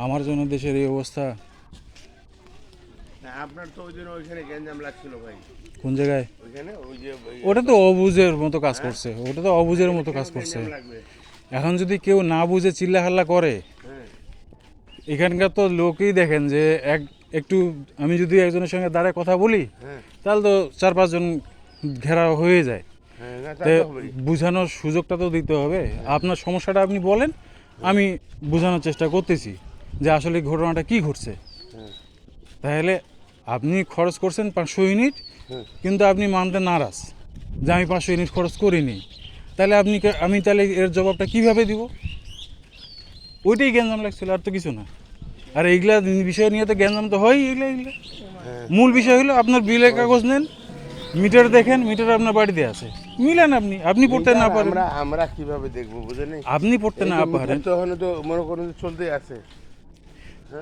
আমার জন্য দেশের এই অবস্থা। আপনার তো ওই দিন ওইখানে গ্যাঞ্জাম লাগছিল ভাই, কোন জায়গায়? ওইখানে ওই যে ওটা তো অবুঝের মতো কাজ করছে, ওটা তো অবুঝের মতো কাজ করছে। গ্যাঞ্জাম লাগবে। এখন যদি কেউ না বুঝে চিল্লাহাল্লা করে, হ্যাঁ এখানকার তো লোকই দেখেন যে একটু আমি যদি একজনের সঙ্গে দাঁড়ায় কথা বলি, হ্যাঁ তাহলে তো 4-5 জন ঘেরাও হয়ে যায়। হ্যাঁ, না তা তো তো হবেই। বোঝানোর সুযোগটা তো দিতে হবে। আপনার সমস্যাটা আপনি বলেন, আমি বোঝানোর চেষ্টা করতেছি যে আসলে ঘটনাটা কি ঘটছে। হ্যাঁ তাহলে আপনি খরচ করছেন 500 ইউনিট, হ্যাঁ কিন্তু আপনি মানতে নারাজ যে আমি 500 ইউনিট খরচ করিনি। তাহলে আমি তাহলে এর জবাবটা কিভাবে দিব? ওইটাই গ্যাঞ্জাম লাগছিল, আর তো কিছু না। আর এইগুলা বিষয় নিয়ে তো গ্যাঞ্জাম তো হয়। এইগুলা হ্যাঁ। মূল বিষয় হলো আপনার বিলের কাগজ নেন, মিটার দেখেন, মিটার আপনার বাড়িতে আছে, মিলেন। আপনি পড়তে না পারেন, আমরা আমরা কিভাবে দেখবো বুঝেন? আপনি পড়তে না পারেন। তো ওখানে তো মনে করেন যে চলতেই আছে।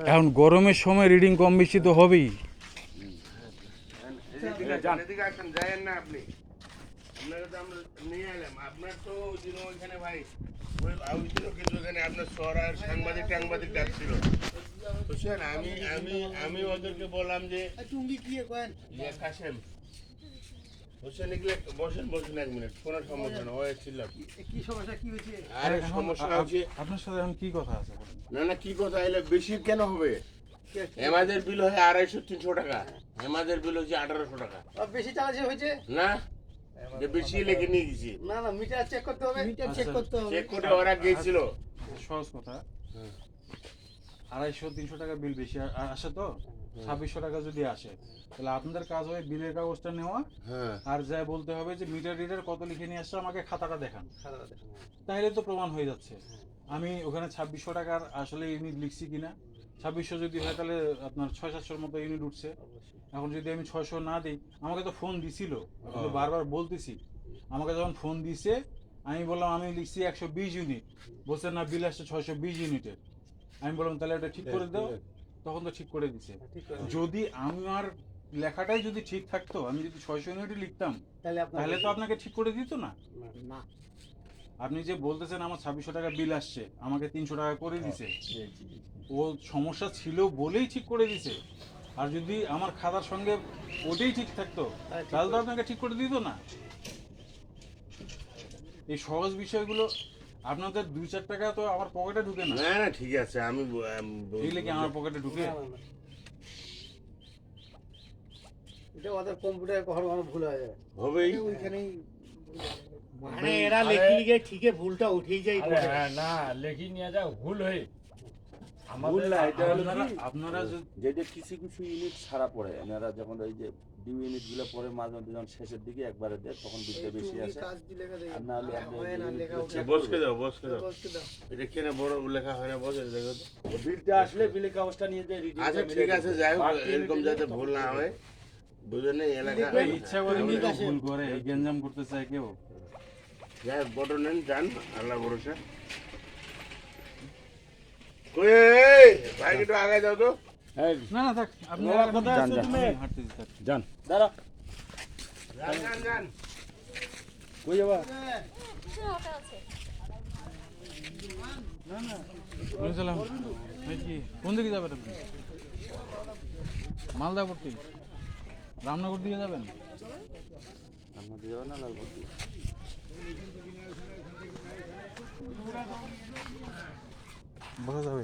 এখন গরমের সময় রিডিং কম বেশি তো হবেই। এদিকে আসেন, যায়েন না আপনি। আপনাকে তো আমরা নিয়ে এলাম। আপনার তো ওই দিন ওইখানে ভাই ওই দিনও কিন্তু ওখানে আপনার সরার সাংবাদিক ডাকছিল। বুঝছেন, আমি ওদেরকে বললাম যে কাশেম হোসেন এগুলো বসেন 1 মিনিট, কোনো সমস্যা না, ও ছিল কি সমস্যা, কি হয়েছে? আরে সমস্যা হচ্ছে আপনার সাথে এখন কি কথা আছে? না কি কথা এলে বেশি কেন হবে? হেমাদের বিল হয় 250-300 টাকা, হেমাদের বিল হচ্ছে 1800 টাকা। বেশি চালাচি হয়েছে না যে বেশি লেগে নিয়ে গেছি, না, মিটার চেক করতে হবে, মিটার চেক করতে হবে। চেক করে ওরা গিয়েছিল। সহজ কথা, 250-300 টাকা বিল বেশি আসে তো 2600 টাকা যদি আসে, তাহলে আপনাদের কাজ হয় বিলের কাগজটা নেওয়া, হ্যাঁ আর যা বলতে হবে যে মিটার রিডার কত লিখে নিয়ে আসছে আমাকে খাতাটা দেখান। তাহলে তো প্রমাণ হয়ে যাচ্ছে আমি ওখানে 2600 টাকার আসলে ইউনিট লিখছি কিনা। 2600 যদি হয় তাহলে আপনার 600-700 মতো ইউনিট উঠছে। এখন যদি আমি 600 না দিই, আমাকে তো ফোন দিছিল, আমি তো বারবার বলতেছি। আমাকে যখন ফোন দিছে, আমি বললাম আমি লিখছি 120 ইউনিট, বলছে না বিল আসছে 620 ইউনিটের। আমি বললাম তাহলে এটা ঠিক করে দাও, তখন তো ঠিক করে দিছে। যদি আমার লেখাটাই যদি ঠিক থাকতো, আমি যদি 600 ইউনিটই লিখতাম, তাহলে তো আপনাকে ঠিক করে দিত না। না, আপনি যে বলতেছেন আমার 2600 টাকা বিল আসছে, আমাকে 300 টাকা করে দিছে, ও সমস্যা ছিল বলেই ঠিক করে দিছে। আর যদি আমার খাতার সঙ্গে ওটাই ঠিক থাকতো, তাহলে তো আপনাকে ঠিক করে দিত না। এই সহজ বিষয়গুলো আপনাদের 2-4 টাকা তো আমার পকেটে ঢুকে না। না ঠিক আছে, আমি এগুলো কি আমার পকেটে ঢুকে? এটা ওদের কম্পিউটারে কখনো কখনো ভুল হয়ে যায়, হবেই। ওইখানেই মানে এরা লেখি লিখে ঠিকই ভুলটা উঠেই যায়। হ্যাঁ না লেখি নিয়ে যাও ভুল হয়ে ভুল না, এটা হলো কি, আপনারা যে কিছু কিছু ইউনিট ছাড়া পড়ে এনারা যখন ওই যে ডিউ ইউনিট গুলো পরে মাঝে মধ্যে যখন শেষের দিকে একবারে দেয় তখন বিলটা বেশি আসে। কাজ দিলে আর না হলে আপনি হয় না, লেখা উঠে বসকে দাও বসকে দাও, বসতে দাও। এটা কেন বড় লেখা হয় না বসে দেখো তো। বিলটা আসলে বিলের কাগজটা নিয়ে যায় রিডিং। আচ্ছা ঠিক আছে, যাই হোক এরকম যাতে ভুল না হয়, বুঝলেন? এলাকা ইচ্ছা করে কিন্তু ভুল করে, এই গ্যাঞ্জাম করতে চায় কেউ। যাই হোক বড় নেন, যান, আল্লাহ ভরসা। কই ভাই একটু আগে যাও তো। না না থাক, আপনি কোথায় আছো তুমি? হাঁটতেছি থাক। যান দাঁড়া, যান কই যাবা? বলেছিলাম কি কোন দিকে যাবেন আপনি? মালদা পড়তে, রামনগর দিকে যাবেন? আমাদের যাবে না লালবাতি? বলা যাবে।